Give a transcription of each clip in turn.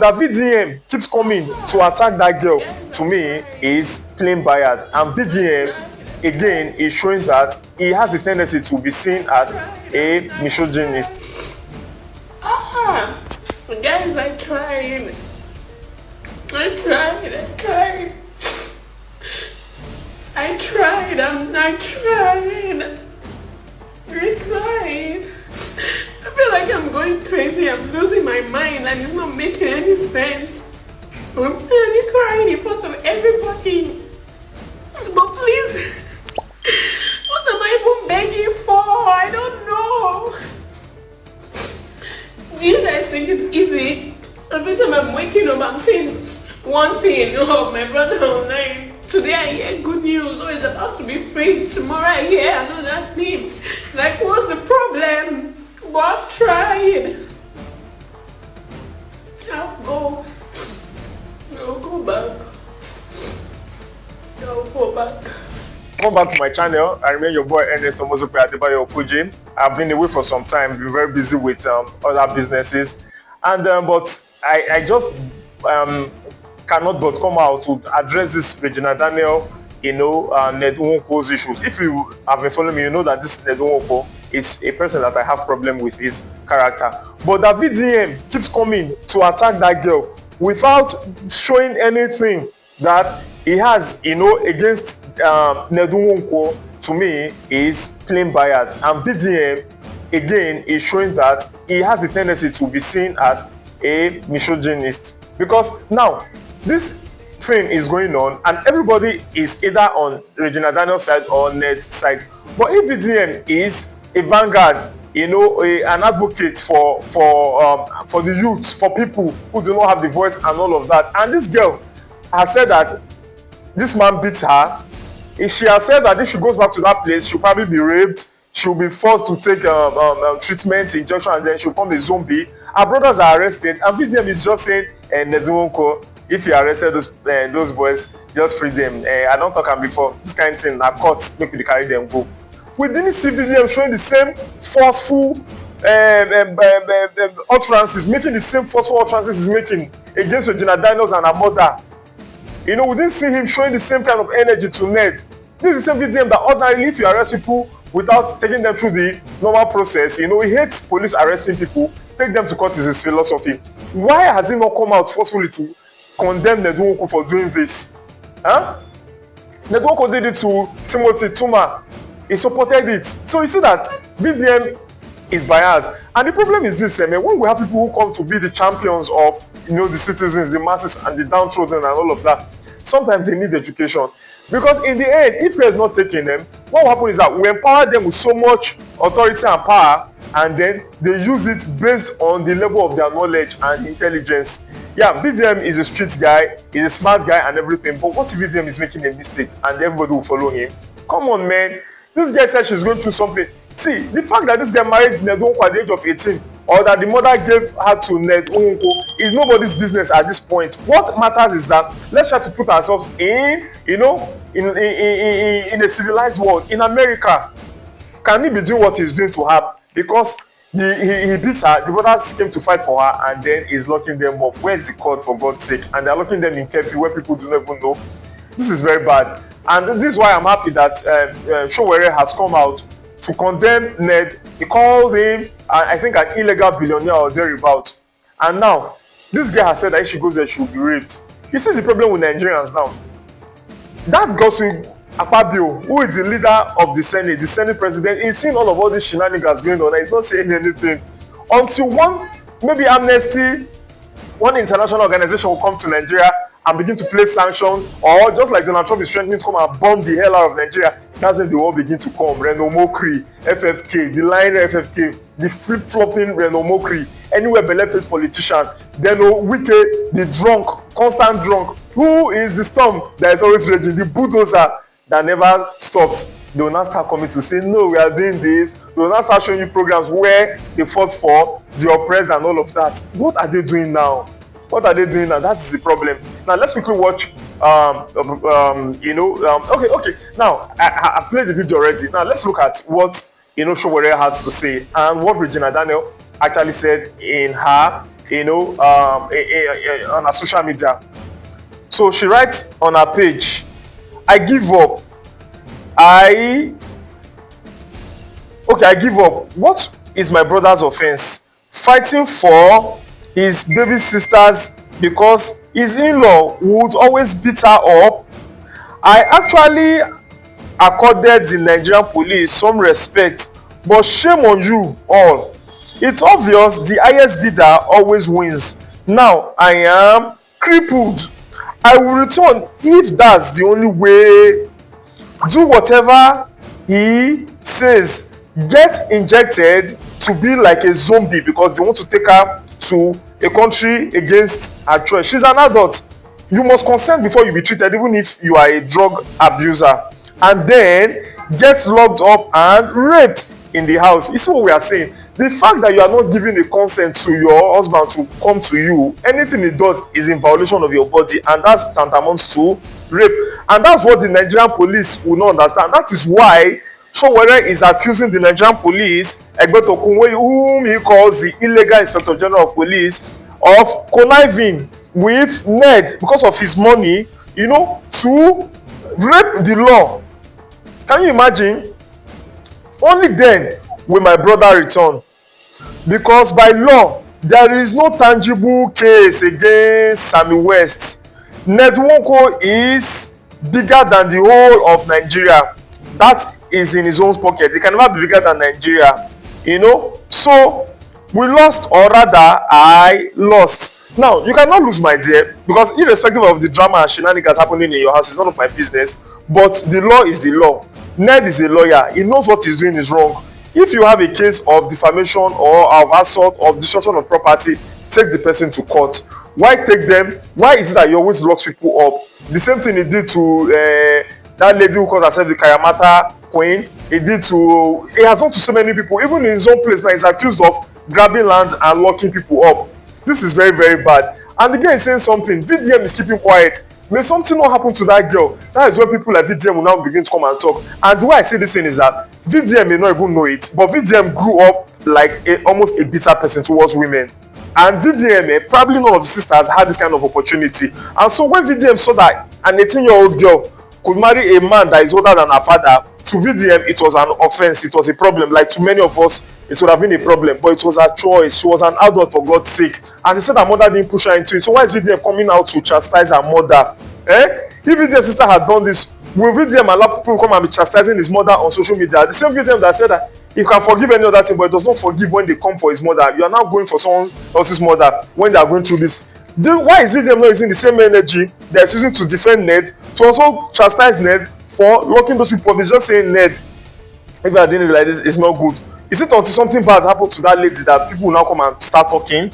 that VDM keeps coming to attack that girl, to me, is plain bias. And VDM, again, is showing that he has the tendency to be seen as a misogynist. Guys, I tried. I'm not trying. I tried. I feel like I'm going crazy. I'm losing my mind and it's not making any sense. I'm finally crying in front of everybody. But please, what am I even begging for? I don't know. Do you guys think it's easy? Every time I'm waking up, I'm seeing one thing. Oh, my brother online. Today I hear good news. Oh, it's about to be free. Tomorrow I hear another thing. Like, what's the problem? But I've tried. I'll go. I'll go back. Come back to my channel. I remain your boy Ernest Omoyele. I've been away for some time, been very busy with other businesses, and but I just cannot but come out to address this Regina Daniels, Ned Nwoko's issues. If you have been following me, you know that this Ned Nwoko is a person that I have problem with his character. But that VDM keeps coming to attack that girl without showing anything that he has, against Ned Nwoko, to me, is plain bias. And VDM, again, is showing that he has the tendency to be seen as a misogynist. Because now, this thing is going on and everybody is either on Regina Daniels' side or Ned's side. But if VDM is a vanguard, an advocate for the youth, for people who do not have the voice and all of that, and this girl has said that this man beats her, she has said that if she goes back to that place, she'll probably be raped, she'll be forced to take treatment, injection, and then she'll become a zombie. Her brothers are arrested, and VDM is just saying, Ned Nwoko, if you arrested those boys, just free them. I don't talk before. This kind of thing, I caught, make me carry them go. We didn't see VDM showing the same forceful utterances, making the same forceful utterances he's making against Regina Daniels and her mother. We didn't see him showing the same kind of energy to Ned. This is the same VDM that ordinarily, if you arrest people without taking them through the normal process, he hates police arresting people, take them to court is his philosophy. Why has he not come out forcefully to condemn Ned Nwoko for doing this? Ned Nwoko did it to Timothy Tuma. He supported it. So you see that VDM is biased. And the problem is this, when we have people who come to be the champions of the citizens, the masses, and the downtrodden and all of that, sometimes they need education. Because in the end, if care is not taking them, what will happen is that we empower them with so much authority and power, and then they use it based on the level of their knowledge and intelligence. Yeah, VDM is a street guy, he's a smart guy and everything, but what if VDM is making a mistake and everybody will follow him? Come on, man. This girl said she's going through something. See, the fact that this guy married Ned Nwoko at the age of 18, or that the mother gave her to Ned Nwoko, is nobody's business at this point. What matters is that let's try to put ourselves in a civilized world. In America, can he be doing what he's doing to her? Because he beats her, the brothers came to fight for her, and then he's locking them up. Where's the court, for God's sake? And they're locking them in curfew where people do not even know. This is very bad. And this is why I'm happy that Sowore has come out to condemn Ned. He called him, I think, an illegal billionaire or thereabout. And now, this guy has said that if she goes there, she'll be raped. You see the problem with Nigerians now. That gossip Akpabio, who is the leader of the Senate president, is seeing all these shenanigans going on, and he's not saying anything. Until maybe Amnesty, one international organization will come to Nigeria and begin to place sanctions, or just like Donald Trump is threatening to come and bomb the hell out of Nigeria, that's when they all begin to come. Reno Mokri, FFK, the lying FFK, the flip-flopping Reno Mokri, anywhere belle-faced politician, then Wike, the drunk, constant drunk, who is the storm that is always raging, the bulldozer that never stops. They will now start coming to say, no, we are doing this. They will now start showing you programs where they fought for the oppressed and all of that. What are they doing now? What are they doing now? That is the problem. Now let's quickly watch. Okay. Now I've played the video already. Now let's look at what Sowore has to say and what Regina Daniels actually said in her on her social media. So she writes on her page, I give up. I Okay, I give up. What is my brother's offense? Fighting for his baby sisters because his in-law would always beat her up. I actually accorded the Nigerian police some respect, but shame on you all. It's obvious the highest bidder always wins. Now I am crippled. I will return if that's the only way. Do whatever he says. Get injected to be like a zombie because they want to take her to a country against her choice. She's an adult. You must consent before you be treated, even if you are a drug abuser. And then get locked up and raped in the house. You see what we are saying? The fact that you are not giving a consent to your husband to come to you, anything he does is in violation of your body, and that's tantamount to rape. And that's what the Nigerian police will not understand. That is why Sowore is accusing the Nigerian police, Egbetokun, whom he calls the illegal Inspector General of Police, of conniving with Ned because of his money, to rape the law. Can you imagine? Only then will my brother return, because by law there is no tangible case against Sammy West. Ned Nwoko is bigger than the whole of Nigeria. That is in his own pocket. He can never be bigger than Nigeria. So we lost, or rather I lost. Now you cannot lose, my dear, because irrespective of the drama and shenanigans happening in your house, it's none of my business. But the law is the law. Ned is a lawyer. He knows what he's doing is wrong. If you have a case of defamation or of assault or destruction of property, take the person to court. Why take them? Why is it that you always lock people up? The same thing he did to that lady who calls herself the Kayamata Queen. He has done to so many people. Even in his own place now, he's accused of grabbing land and locking people up. This is very, very bad. And again, saying something, VDM is keeping quiet. May something not happen to that girl. That is when people like VDM will now begin to come and talk. And the way I say this thing is that VDM may not even know it, but VDM grew up like almost a bitter person towards women. And VDM, probably none of his sisters had this kind of opportunity. And so when VDM saw that an 18-year-old girl could marry a man that is older than her father, to VDM it was an offense, it was a problem. Like to many of us, it would have been a problem, but it was her choice. She was an adult, for God's sake. And she said her mother didn't push her into it. So why is VDM coming out to chastise her mother? If VDM's sister had done this, will VDM allow people to come and be chastising his mother on social media? The same VDM that said that he can forgive any other thing, but he does not forgive when they come for his mother. You are now going for someone else's mother when they are going through this. Then why is VDM not using the same energy that is using to defend Ned, to also chastise Ned for locking those people up? He's just saying, Ned, if you are doing it like this, it's not good. Is it until something bad happened to that lady that people will now come and start talking?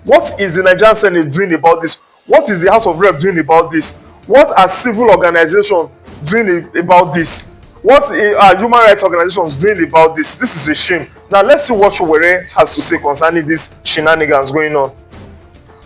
What is the Nigerian Senate doing about this? What is the House of Rep doing about this? What are civil organizations doing about this? What are human rights organizations doing about this? This is a shame. Now let's see what Sowore has to say concerning these shenanigans going on.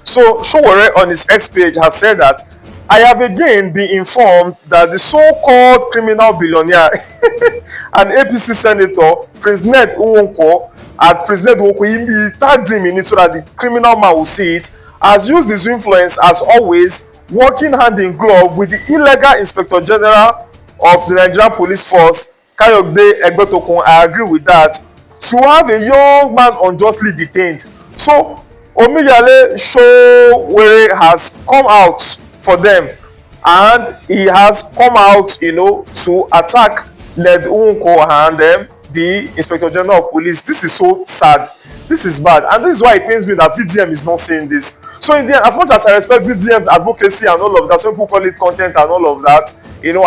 So Sowore on his X page has said that, I have again been informed that the so-called criminal billionaire and APC senator, Prince Ned Nwoko, and Prince Ned Nwoko, he tagged him in it so that the criminal man will see it, has used his influence as always, working hand in glove with the illegal Inspector General of the Nigerian Police Force, Kayode Egbetokun. I agree with that, to have a young man unjustly detained. So Omoyele Sowore has come out for them, and he has come out, to attack Ned Nwoko and the Inspector General of Police. This is so sad. This is bad, and this is why it pains me that VDM is not saying this. So in the end, as much as I respect VDM's advocacy and all of that, some people call it content and all of that, and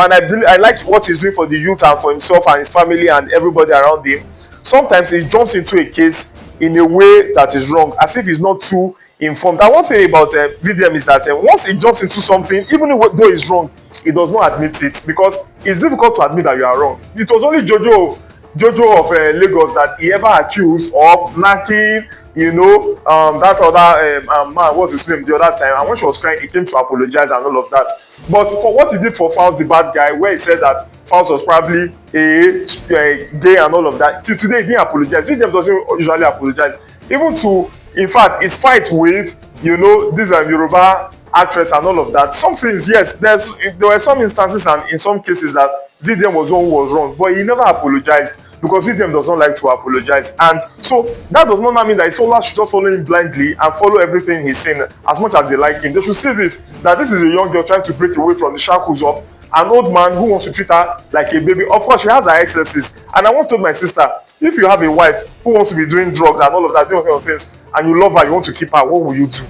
I like what he's doing for the youth and for himself and his family and everybody around him. Sometimes he jumps into a case in a way that is wrong, as if he's not too informed. And one thing about VDM is that once he jumps into something, even though it's wrong, he does not admit it, because it's difficult to admit that you are wrong. It was only Jojo of Lagos that he ever accused of knacking, that other man, what's his name, the other time, and when she was crying, he came to apologize and all of that. But for what he did for Falz the bad guy, where he said that Falz was probably a gay and all of that, till today he didn't apologize. VDM doesn't usually apologize. Even to In fact, his fight with, this Yoruba actress and all of that. Some things, yes, there were some instances and in some cases that VDM was the one who was wrong, but he never apologized because VDM does not like to apologize. And so that does not mean that his followers should just follow him blindly and follow everything he's saying as much as they like him. They should see this, that this is a young girl trying to break away from the shackles of an old man who wants to treat her like a baby. Of course, she has her excesses. And I once told my sister, if you have a wife who wants to be doing drugs and all of that, doing all kind of things, and you love her, you want to keep her, what will you do?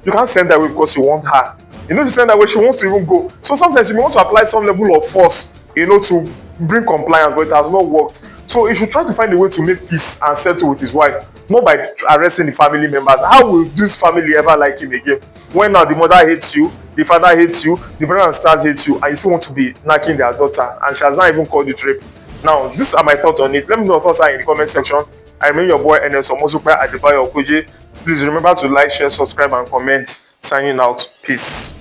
You can't send her away because you want her. If you send her away, she wants to even go. So sometimes you may want to apply some level of force, to bring compliance, but it has not worked. So he should try to find a way to make peace and settle with his wife, not by arresting the family members. How will this family ever like him again? When now the mother hates you, the father hates you, the brother and sisters hate you, and you still want to be knacking their daughter, and she has not even called it rape. Now, these are my thoughts on it. Let me know your thoughts in the comment section. I remain your boy Ned Nwoko. Please remember to like, share, subscribe, and comment. Signing out. Peace.